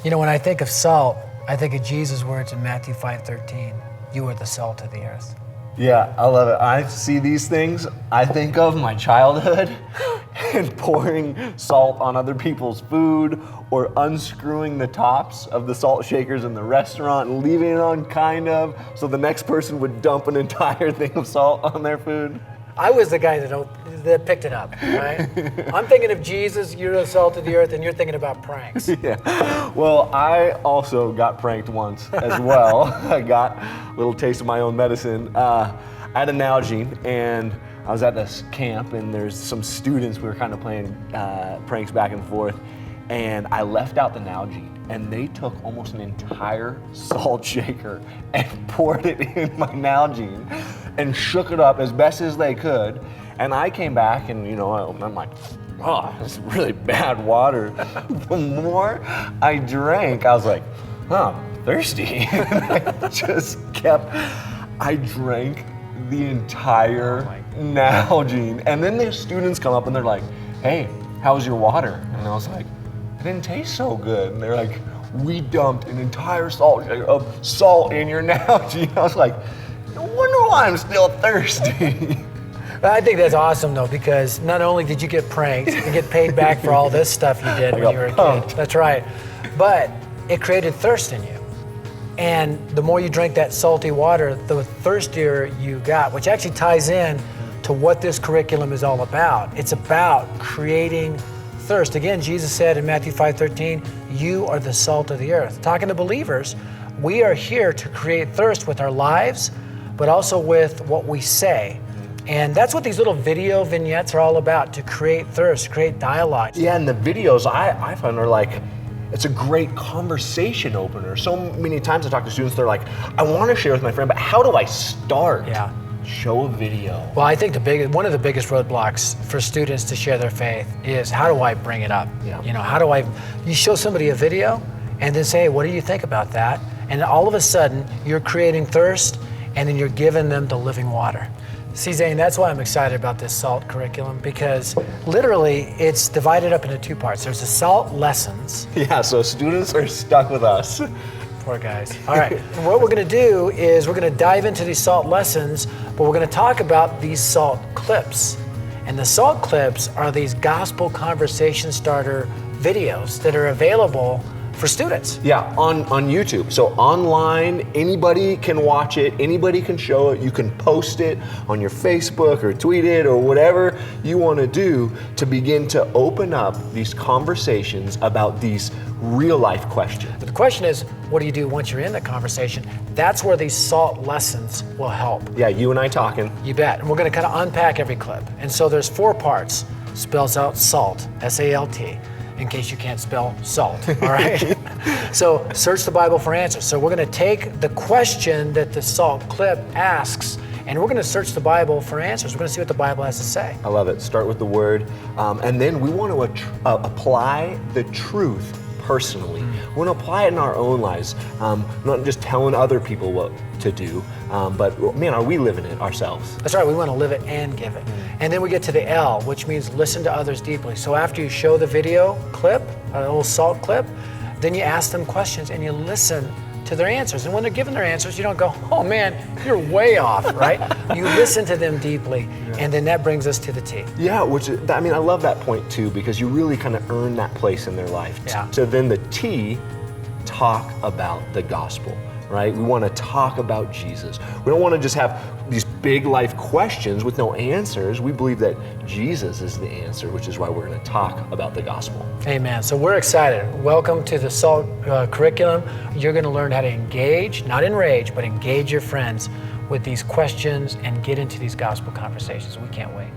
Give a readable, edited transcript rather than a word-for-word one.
You know, when I think of salt, I think of Jesus' words in Matthew 5:13. You are the salt of the earth. Yeah, I love it. I see these things, I think of my childhood and pouring salt on other people's food or unscrewing the tops of the salt shakers in the restaurant and leaving it on so the next person would dump an entire thing of salt on their food. I was the guy that picked it up, right? I'm thinking of Jesus, you're the salt of the earth, and you're thinking about pranks. Yeah. Well, I also got pranked once as well. I got a little taste of my own medicine. I had an Nalgene, and I was at this camp, and there's some students, we were kind of playing pranks back and forth, and I left out the Nalgene, and they took almost an entire salt shaker and poured it in my Nalgene and shook it up as best as they could. And I came back and, I'm like, oh, this is really bad water. The more I drank, I was like, oh, I'm thirsty. I drank the entire Nalgene. And then the students come up and they're like, hey, how was your water? And I was like, it didn't taste so good. And they're like, we dumped an entire salt shaker of salt in your Nalgene. I was like, no wonder why I'm still thirsty. I think that's awesome, though, because not only did you get pranked and get paid back for all this stuff you did when you were a kid. That's right. But it created thirst in you. And the more you drank that salty water, the thirstier you got, which actually ties in to what this curriculum is all about. It's about creating thirst. Again, Jesus said in Matthew 5:13, you are the salt of the earth. Talking to believers, we are here to create thirst with our lives, but also with what we say. And that's what these little video vignettes are all about, to create thirst, create dialogue. Yeah, and the videos I find are like, it's a great conversation opener. So many times I talk to students, they're like, I want to share with my friend, but how do I start? Yeah. Show a video. Well, I think one of the biggest roadblocks for students to share their faith is, how do I bring it up? Yeah. You show somebody a video and then say, hey, what do you think about that? And all of a sudden, you're creating thirst, and then you're giving them the living water. See, Zane, that's why I'm excited about this SALT curriculum, because literally it's divided up into two parts. There's the SALT lessons. Yeah, so students are stuck with us. Poor guys. All right, and what we're gonna do is we're gonna dive into these SALT lessons, but we're gonna talk about these SALT clips. And the SALT clips are these gospel conversation starter videos that are available for students. Yeah, on YouTube. So online, anybody can watch it, anybody can show it. You can post it on your Facebook or tweet it or whatever you want to do to begin to open up these conversations about these real life questions. But the question is, what do you do once you're in the conversation? That's where these SALT lessons will help. Yeah, you and I talking. You bet. And we're going to kind of unpack every clip. And so there's 4 parts. Spells out SALT, S-A-L-T. In case you can't spell salt, all right? So search the Bible for answers. So we're gonna take the question that the SALT clip asks, and we're gonna search the Bible for answers. We're gonna see what the Bible has to say. I love it. Start with the word, and then we want to apply the truth personally. We want to apply it in our own lives, not just telling other people what to do, but man, are we living it ourselves? That's right, we want to live it and give it. And then we get to the L, which means listen to others deeply. So after you show the video clip, a little SALT clip, then you ask them questions and you listen to their answers. And when they're giving their answers, you don't go, oh man, you're way off, right? You listen to them deeply, and then that brings us to the T. Yeah, I love that point too, because you really kind of earn that place in their life. Yeah. So then the T, talk about the gospel, right? We want to talk about Jesus. We don't want to just have these big life questions with no answers. We believe that Jesus is the answer, which is why we're going to talk about the gospel. Amen. So we're excited. Welcome to the SALT curriculum. You're going to learn how to engage, not enrage, but engage your friends with these questions and get into these gospel conversations. We can't wait.